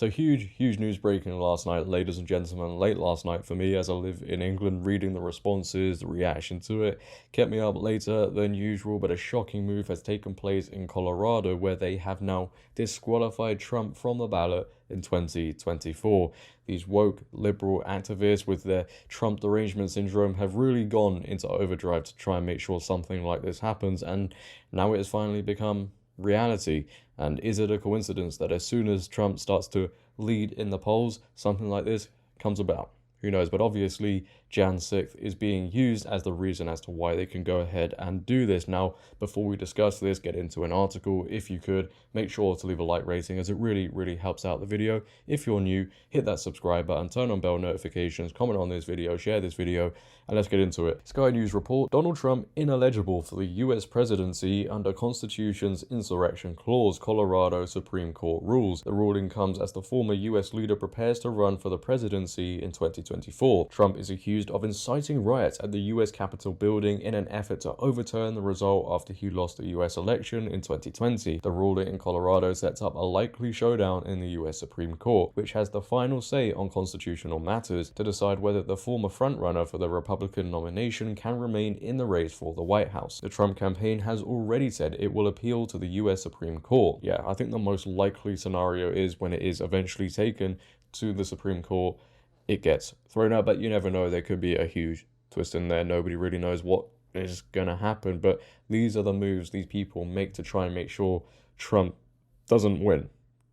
So huge news breaking last night, ladies and gentlemen. Late last night for me, as I live in England. Reading the responses, the reaction to it kept me up later than usual. But a shocking move has taken place in Colorado, where they have now disqualified Trump from the ballot in 2024. These woke liberal activists with their Trump derangement syndrome have really gone into overdrive to try and make sure something like this happens, and now it has finally become reality. And is it a coincidence that as soon as Trump starts to lead in the polls, something like this comes about? Who knows? But obviously, Jan 6th is being used as the reason as to why they can go ahead and do this. Now, before we discuss this, get into an article. If you could, make sure to leave a like rating, as it really helps out the video. If you're new, hit that subscribe button, turn on bell notifications, comment on this video, share this video, and let's get into it. Sky News report: Donald Trump ineligible for the US presidency under Constitution's insurrection clause, Colorado Supreme Court rules. The ruling comes as the former US leader prepares to run for the presidency in 2024. Trump is accused of inciting riots at the US Capitol building in an effort to overturn the result after he lost the US election in 2020. The ruling in Colorado sets up a likely showdown in the US Supreme Court, which has the final say on constitutional matters, to decide whether the former frontrunner for the Republican nomination can remain in the race for the White House. The Trump campaign has already said it will appeal to the US Supreme Court. Yeah, I think the most likely scenario is when it is eventually taken to the Supreme Court, it gets thrown out, but you never know. There could be a huge twist in there. Nobody really knows what is going to happen, but these are the moves these people make to try and make sure Trump doesn't win.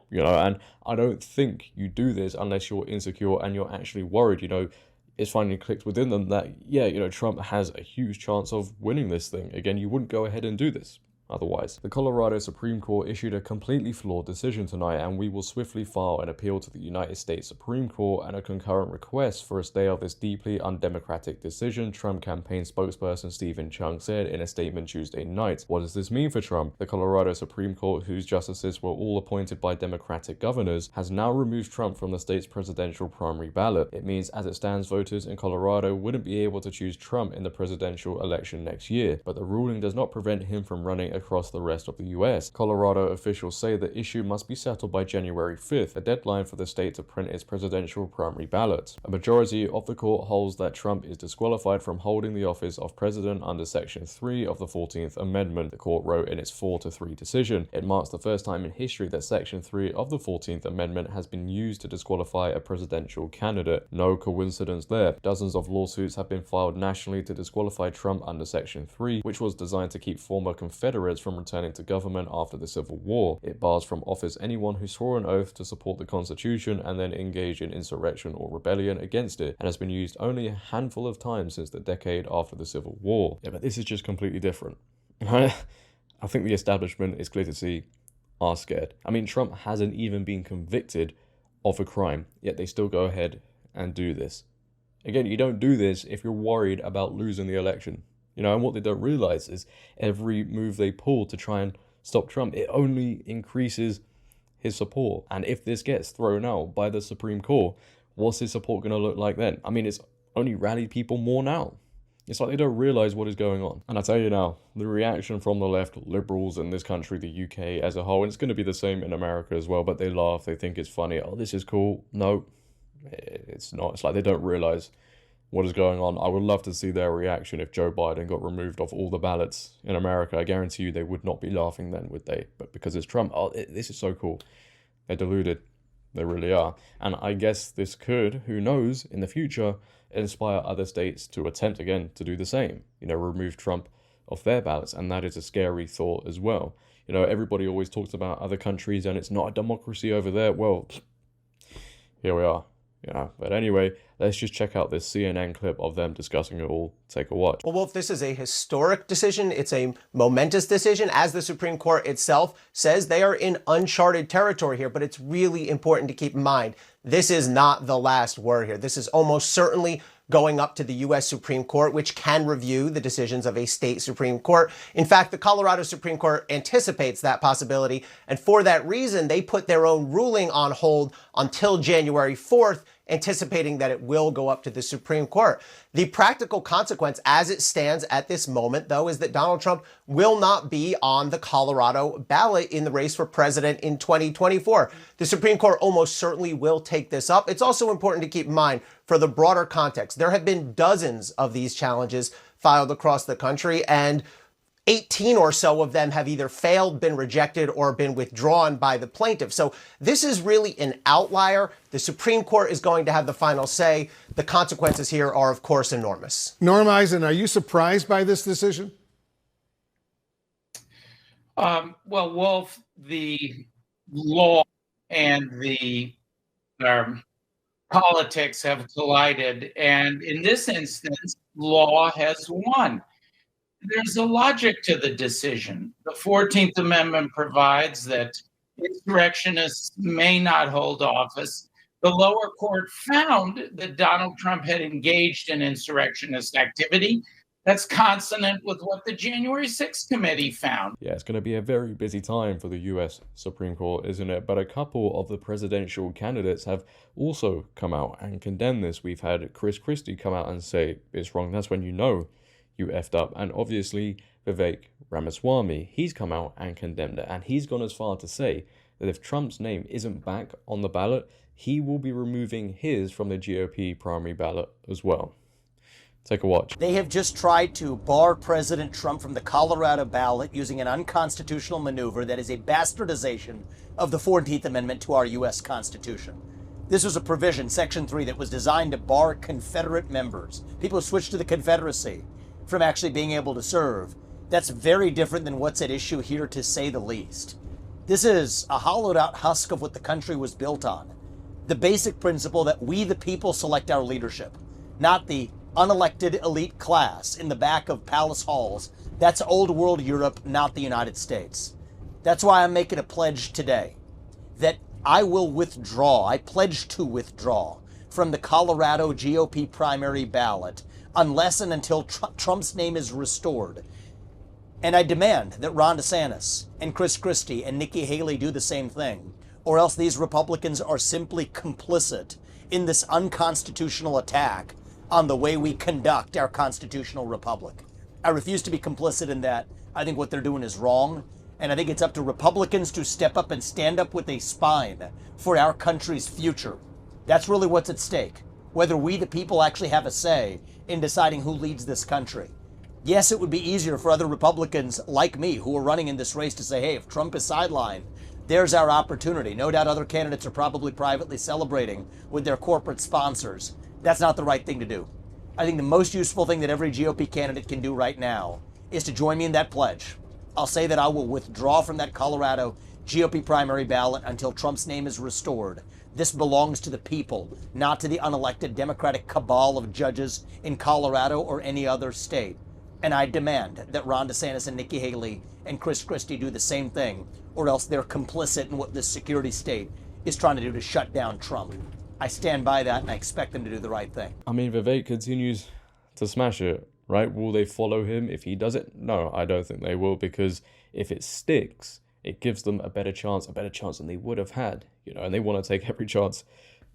You know, and I don't think you do this unless you're insecure and you're actually worried. You know, it's finally clicked within them that, yeah, you know, Trump has a huge chance of winning this thing. Again, you wouldn't go ahead and do this otherwise. The Colorado Supreme Court issued a completely flawed decision tonight, and we will swiftly file an appeal to the United States Supreme Court and a concurrent request for a stay of this deeply undemocratic decision, Trump campaign spokesperson Stephen Chung said in a statement Tuesday night. What does this mean for Trump? The Colorado Supreme Court, whose justices were all appointed by Democratic governors, has now removed Trump from the state's presidential primary ballot. It means, as it stands, voters in Colorado wouldn't be able to choose Trump in the presidential election next year, but the ruling does not prevent him from running across the rest of the US. Colorado officials say the issue must be settled by January 5th, a deadline for the state to print its presidential primary ballot. A majority of the court holds that Trump is disqualified from holding the office of president under Section 3 of the 14th Amendment, the court wrote in its 4-3 decision. It marks the first time in history that Section 3 of the 14th Amendment has been used to disqualify a presidential candidate. No coincidence there. Dozens of lawsuits have been filed nationally to disqualify Trump under Section 3, which was designed to keep former Confederates from returning to government after the Civil War. It bars from office anyone who swore an oath to support the Constitution and then engaged in insurrection or rebellion against it, and has been used only a handful of times since the decade after the Civil War. Yeah, but this is just completely different. I think the establishment is clear to see are scared. I mean, Trump hasn't even been convicted of a crime, yet they still go ahead and do this. Again, you don't do this if you're worried about losing the election. You know, and what they don't realize is every move they pull to try and stop Trump, it only increases his support. And if this gets thrown out by the Supreme Court, what's his support going to look like then? I mean, it's only rallied people more now. It's like they don't realize what is going on. And I tell you now, the reaction from the left, liberals in this country, the UK as a whole, and it's going to be the same in America as well, but they laugh, they think it's funny. Oh, this is cool. No, it's not. It's like they don't realize what is going on. I would love to see their reaction if Joe Biden got removed off all the ballots in America. I guarantee you they would not be laughing then, would they? But because it's Trump, oh, this is so cool. They're deluded. They really are. And I guess this could, who knows, in the future, inspire other states to attempt again to do the same. You know, remove Trump off their ballots. And that is a scary thought as well. You know, everybody always talks about other countries and it's not a democracy over there. Well, here we are. Yeah, but anyway, let's just check out this CNN clip of them discussing it all. Take a watch. Well, Wolf, this is a historic decision. It's a momentous decision. As the Supreme Court itself says, they are in uncharted territory here, but it's really important to keep in mind, this is not the last word here. This is almost certainly going up to the U.S. Supreme Court, which can review the decisions of a state Supreme Court. In fact, the Colorado Supreme Court anticipates that possibility, and for that reason, they put their own ruling on hold until January 4th, anticipating that it will go up to the Supreme Court. The practical consequence as it stands at this moment, though, is that Donald Trump will not be on the Colorado ballot in the race for president in 2024. The Supreme Court almost certainly will take this up. It's also important to keep in mind for the broader context. There have been dozens of these challenges filed across the country, and 18 or so of them have either failed, been rejected, or been withdrawn by the plaintiff. So this is really an outlier. The Supreme Court is going to have the final say. The consequences here are, of course, enormous. Norm Eisen, are you surprised by this decision? Well, Wolf, the law and the politics have collided. And in this instance, law has won. There's a logic to the decision. The 14th Amendment provides that insurrectionists may not hold office. The lower court found that Donald Trump had engaged in insurrectionist activity. That's consonant with what the January 6th committee found. Yeah, it's going to be a very busy time for the US Supreme Court, isn't it? But a couple of the presidential candidates have also come out and condemned this. We've had Chris Christie come out and say it's wrong. That's when you know you effed up. And obviously Vivek Ramaswamy, he's come out and condemned it. And he's gone as far to say that if Trump's name isn't back on the ballot, he will be removing his from the GOP primary ballot as well. Take a watch. They have just tried to bar President Trump from the Colorado ballot using an unconstitutional maneuver that is a bastardization of the 14th Amendment to our U.S. Constitution. This was a provision, Section 3, that was designed to bar Confederate members, people who switched to the Confederacy, from actually being able to serve. That's very different than what's at issue here, to say the least. This is a hollowed out husk of what the country was built on. The basic principle that we, the people, select our leadership, not the unelected elite class in the back of palace halls. That's old world Europe, not the United States. That's why I'm making a pledge today that I will withdraw, I pledge to withdraw from the Colorado GOP primary ballot unless and until Trump's name is restored. And I demand that Ron DeSantis and Chris Christie and Nikki Haley do the same thing, or else these Republicans are simply complicit in this unconstitutional attack on the way we conduct our constitutional republic. I refuse to be complicit in that. I think what they're doing is wrong, and I think it's up to Republicans to step up and stand up with a spine for our country's future. That's really what's at stake, whether we, the people, actually have a say in deciding who leads this country. Yes, it would be easier for other Republicans like me who are running in this race to say, hey, if Trump is sidelined, there's our opportunity. No doubt other candidates are probably privately celebrating with their corporate sponsors. That's not the right thing to do. I think the most useful thing that every GOP candidate can do right now is to join me in that pledge. I'll say that I will withdraw from that Colorado GOP primary ballot until Trump's name is restored. This belongs to the people, not to the unelected Democratic cabal of judges in Colorado or any other state. And I demand that Ron DeSantis and Nikki Haley and Chris Christie do the same thing, or else they're complicit in what this security state is trying to do to shut down Trump. I stand by that, and I expect them to do the right thing. I mean, Vivek continues to smash it, right? Will they follow him if he does it? No, I don't think they will, because if it sticks, it gives them a better chance than they would have had, and they want to take every chance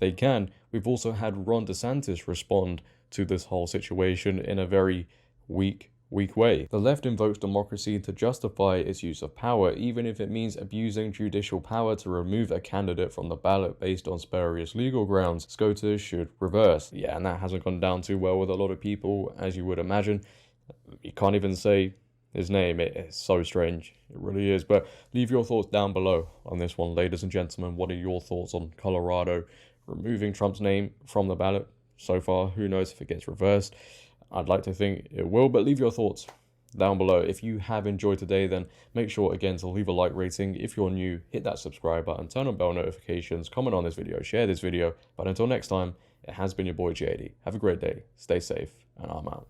they can. We've also had Ron DeSantis respond to this whole situation in a very weak way. The left invokes democracy to justify its use of power, even if it means abusing judicial power to remove a candidate from the ballot based on spurious legal grounds. SCOTUS should reverse. Yeah, and that hasn't gone down too well with a lot of people, as you would imagine. You can't even say his name. It's so strange. It really is. But leave your thoughts down below on this one, ladies and gentlemen. What are your thoughts on Colorado removing Trump's name from the ballot? So far, who knows if it gets reversed. I'd like to think it will, but leave your thoughts down below. If you have enjoyed today, then make sure again to leave a like rating. If you're new, hit that subscribe button, turn on bell notifications, comment on this video, share this video. But until next time, it has been your boy JD. Have a great day, stay safe, and I'm out.